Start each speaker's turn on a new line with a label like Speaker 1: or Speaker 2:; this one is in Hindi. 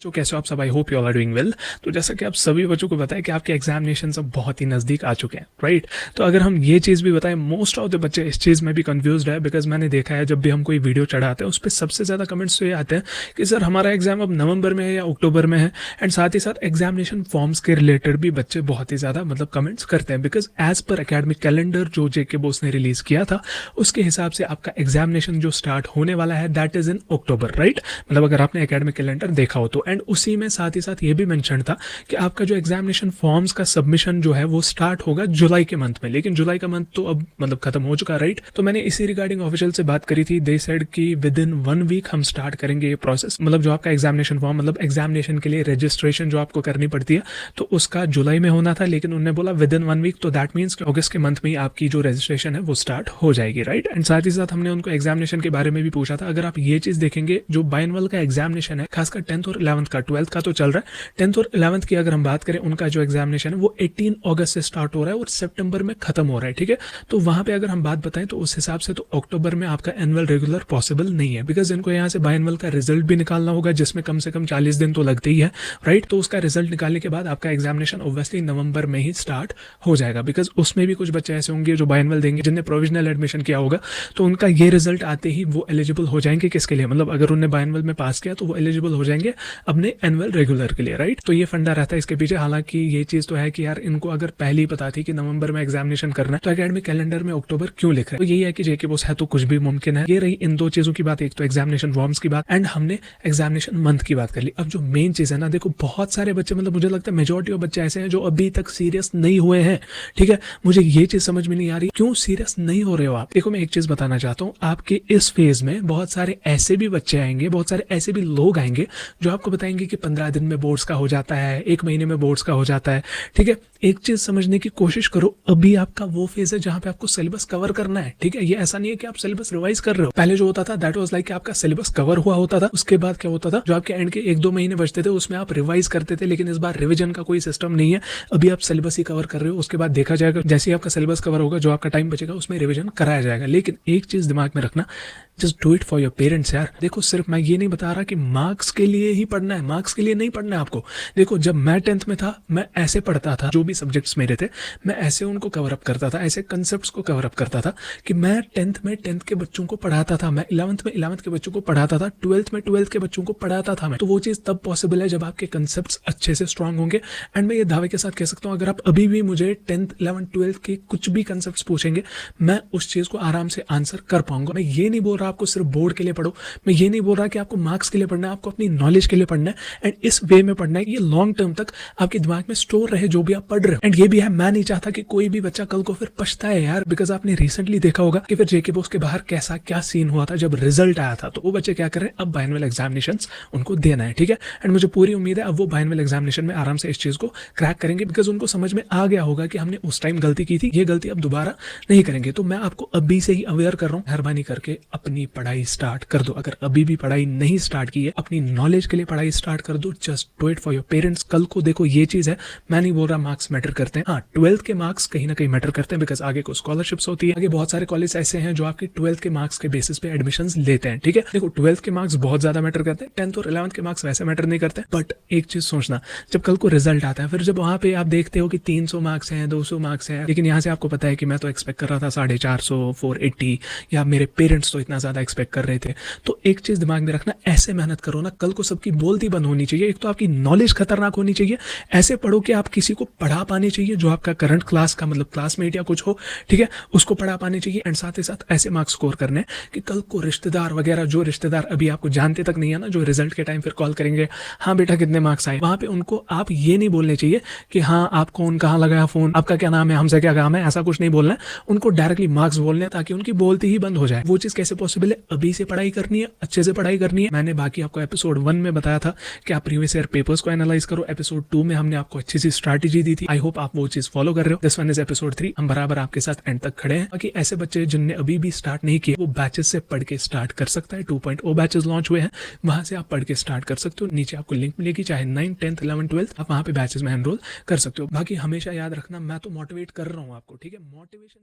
Speaker 1: तो कैसे हो आप सब? I hope you all are doing well. तो जैसा कि आप सभी बच्चों को पता है कि आपके एग्जामिनेशन अब बहुत ही नज़दीक आ चुके हैं, राइट? तो अगर हम ये चीज़ भी बताएं, मोस्ट ऑफ द बच्चे इस चीज़ में भी कंफ्यूज्ड है, बिकॉज मैंने देखा है जब भी हम कोई वीडियो चढ़ाते हैं उस पर सबसे ज़्यादा कमेंट्स तो ये आते हैं कि सर हमारा एग्जाम अब नवंबर में है या अक्टूबर में है। एंड साथ ही साथ एग्जामिनेशन फॉर्म्स के रिलेटेड भी बच्चे बहुत ही ज़्यादा कमेंट्स करते हैं, because as per academic calendar जो जेके बोस ने रिलीज किया था उसके हिसाब से आपका एग्जामिनेशन जो स्टार्ट होने वाला है that is in October, right? अगर आपने एकेडमिक कैलेंडर देखा हो तो। एंड उसी में साथ ही साथ ये भी मेंशन था कि आपका जो एग्जामिनेशन फॉर्म्स का सबमिशन जो है वो स्टार्ट होगा जुलाई के मंथ में, लेकिन जुलाई का मंथ तो अब खत्म हो चुका, राइट? तो मैंने इसी रिगार्डिंग ऑफिशियल से बात करी थी। दे सेड कि विद इन 1 वीक हम स्टार्ट करेंगे ये प्रोसेस। जो आपका एग्जामिनेशन फॉर्म एग्जामिनेशन के लिए रजिस्ट्रेशन जो आपको करनी पड़ती है तो उसका जुलाई में होना था, लेकिन उन्होंने बोला विद इन 1 वीक, तो दैट मीन्स अगस्त के मंथ में ही आपकी जो रजिस्ट्रेशन है वो स्टार्ट हो जाएगी, राइट? एंड साथ ही साथ हमने उनको एग्जामिनेशन के बारे में भी पूछा था। अगर आप ये चीज देखेंगे, जो बाइनवल का एग्जामिनेशन है खासकर 10th और 11th का, 12th का तो चल रहा है, 10th और 11th की अगर हम बात करें, उनका जो एग्जामिनेशन है वो 18 अगस्त से स्टार्ट हो रहा है और सितंबर में खत्म हो रहा है, ठीक है? तो वहां पे अगर हम बात बताएं तो उस हिसाब से तो अक्टूबर में आपका एनुअल रेगुलर पॉसिबल नहीं है, बिकॉज इनको यहाँ से बाइनवल का रिजल्ट भी निकालना होगा जिसमें कम से कम 40 दिन तो लगते ही है, राइट? तो उसका रिजल्ट निकालने के बाद आपका एग्जामिनेशन ऑब्वियसली नवंबर में ही स्टार्ट हो जाएगा, बिकॉज उसमें भी कुछ बच्चे ऐसे होंगे जो बाइनवल देंगे जिनने प्रोविजनल एडमिशन किया होगा, तो उनका ये रिजल्ट आते ही वो एलिजिबल हो जाएंगे किसके लिए, अगर उन्होंने बाइनवल में पास किया तो वो एलिजिबल हो जाएंगे अपने एनुअल रेगुलर के लिए, राइट? तो ये फंडा रहता है इसके पीछे। हालांकि ये चीज तो है कि यार इनको अगर पहले ही पता थी कि नवंबर में एग्जामिनेशन करना है तो एकेडमिक कैलेंडर में अक्टूबर क्यों लिख रहे हैं? तो यही है कि जेके बोस है तो कुछ भी मुमकिन है। ये रही इन दो चीजों की बात, एक तो एग्जामिनेशन फॉर्म्स की बात एंड हमने एग्जामिनेशन मंथ की बात कर ली। अब जो मेन चीज है ना, देखो बहुत सारे बच्चे मुझे लगता है मेजोरिटी ऑफ बच्चे ऐसे हैं जो अभी तक सीरियस नहीं हुए हैं, ठीक है? मुझे ये चीज समझ में नहीं आ रही क्यों सीरियस नहीं हो रहे हो आप। देखो मैं एक चीज बताना चाहता हूँ, आपके इस फेज में बहुत सारे ऐसे भी बच्चे आएंगे, बहुत सारे ऐसे भी लोग आएंगे जो आपको बताएंगे कि 15 दिन में बोर्ड्स का हो जाता है, 1 महीने में बोर्ड्स का हो जाता है, ठीक है? एक चीज समझने की कोशिश करो, अभी आपका वो फेज है जहां पे आपको सिलेबस कवर करना है, ठीक है? ये ऐसा नहीं है कि आप सिलेबस रिवाइज कर रहे हो। पहले जो होता था दैट वाज लाइक आपका सिलेबस कवर हुआ होता था, उसके बाद क्या होता था, जो आपके एंड के 1-2 महीने बचते थे उसमें आप रिवाइज करते थे, लेकिन इस बार रिविजन का कोई सिस्टम नहीं है। अभी आप सिलेबस ही कवर कर रहे हो, उसके बाद देखा जाएगा जैसे ही आपका सिलेबस कवर होगा, जो आपका टाइम बचेगा उसमें रिविजन कराया जाएगा। लेकिन एक चीज दिमाग में रखना, just do it for your parents यार। देखो सिर्फ मैं ये नहीं बता रहा कि मार्क्स के लिए ही पढ़ना है, मार्क्स के लिए नहीं पढ़ना है आपको। देखो जब मैं 10th में था मैं ऐसे पढ़ता था, जो भी सब्जेक्ट्स मेरे थे मैं ऐसे उनको कवर अप करता था, ऐसे कंसेप्ट्स को कवर अप करता था कि मैं 10th में 10th के बच्चों को पढ़ाता था, मैं 11th में 11th के बच्चों को पढ़ाता था, 12th में 12th के बच्चों को पढ़ाता था मैं। तो वो चीज तब पॉसिबल है जब आपके कंसेप्ट्स अच्छे से स्ट्रांग होंगे। एंड मैं ये दावे के साथ कह सकता हूँ, अगर आप अभी भी मुझे 10th 11th 12th के कुछ भी कंसेप्ट्स पूछेंगे, मैं उस चीज को आराम से आंसर कर पाऊंगा। मैं ये नहीं बोल रहा आपको सिर्फ बोर्ड के लिए पढ़ो, मैं ये नहीं बोल रहा कि आपको मार्क्स के लिए पढ़ना है, आपको अपनी नॉलेज के लिए पढ़ना है एंड इस वे में पढ़ना है, ये लॉन्ग टर्म तक आपके दिमाग में स्टोर रहे जो भी आप पढ़ रहे हो। एंड ये भी है, मैं नहीं चाहता कि कोई भी बच्चा कल को फिर पछताए यार, बिकॉज आपने रिसेंटली देखा होगा कि फिर जेके बोस के बाहर कैसा क्या सीन हुआ था जब रिजल्ट आया था। तो वो बच्चे क्या कर रहे हैं, अब बाइनवल एग्जामिनेशंस उनको देना है, ठीक है? एंड मुझे पूरी उम्मीद है अब वो बाइनवल एग्जामिनेशन में आराम से इस चीज को क्रैक करेंगे, बिकॉज उनको समझ में आ गया होगा कि हमने उस टाइम गलती की थी, ये गलती अब दोबारा नहीं करेंगे। तो मैं आपको अभी से ही अवेयर कर रहा हूँ, मेहरबानी करके अपनी पढ़ाई स्टार्ट कर दो। अगर अभी भी पढ़ाई नहीं स्टार्ट की है, अपनी नॉलेज के लिए पढ़ाई स्टार्ट कर दो। Just do it for your parents. कल को देखो ये चीज है, मैं नहीं बोल रहा मार्क्स मैटर करते हैं, हाँ 12th के मार्क्स कहीं ना कहीं मैटर करते हैं, बिकॉज आगे को स्कॉलरशिप्स होती है, आगे बहुत सारे कॉलेज ऐसे हैं जो आपके 12th के मार्क्स के बेसिस पे एडमिशन लेते हैं, ठीक है? देखो 12th के मार्क्स बहुत ज्यादा मैटर करते हैं, 10th और 11th के मार्क्स वैसे मैटर नहीं करते। बट एक चीज सोचना, जब कल को रिजल्ट आता है, फिर जब वहां पे आप देखते हो कि 300 मार्क्स हैं, 200 मार्क्स हैं, लेकिन यहाँ से आपको पता है कि मैं तो एक्सपेक्ट कर रहा था 450, 480, या मेरे पेरेंट्स तो इतना ज्यादा एक्सपेक्ट कर रहे थे। तो एक चीज दिमाग में रखना, ऐसे मेहनत करो ना, कल को सबकी बोलती बंद होनी चाहिए। एक तो आपकी नॉलेज खतरनाक होनी चाहिए, ऐसे पढ़ो कि आप किसी को पढ़ा पाने चाहिए, जो आपका करंट क्लास का क्लासमेट या कुछ हो, ठीक है? उसको पढ़ा पाने चाहिए। एंड साथ ही साथ ऐसे मार्क्स स्कोर करने कि कल को रिश्तेदार वगैरह, जो रिश्तेदार अभी आपको जानते तक नहीं है ना, जो रिजल्ट के टाइम फिर कॉल करेंगे, हाँ बेटा कितने मार्क्स आए, वहां पे उनको आप ये नहीं बोलने चाहिए कि हाँ आप कौन, कहाँ लगाया फोन, आपका क्या नाम है, हमसे क्या काम है, ऐसा कुछ नहीं बोलना है। उनको डायरेक्टली मार्क्स बोलने, ताकि उनकी बोलती ही बंद हो जाए। वो चीज कैसे पॉसिबल है? अभी से पढ़ाई करनी है, अच्छे से पढ़ाई करनी है। मैंने बाकी आपको एपिसोड 1 में बताया था कि आप प्रीवियस ईयर पेपर्स को एनालाइज करो। एपिसोड 2 में हमने आपको अच्छी सी स्ट्रैटेजी दी थी। आई होप आप वो चीज फॉलो कर रहे हो। This one is episode 3। हम बराबर आपके साथ एंड तक खड़े हैं। बाकी ऐसे बच्चे जिनने अभी भी स्टार्ट नहीं किया, वो बैचेस से पढ़ के स्टार्ट कर सकता है। 2.0 बैचेस लॉन्च हुए हैं, वहां से आप पढ़ के स्टार्ट कर सकते हो। नीचे आपको लिंक मिलेगी, चाहे 9, 10th, 11th, 12th, आप वहां पे बैचेस में एनरोल कर सकते हो। बाकी हमेशा याद रखना, मैं तो मोटिवेट कर रहा हूँ आपको, ठीक है? मोटिवेशन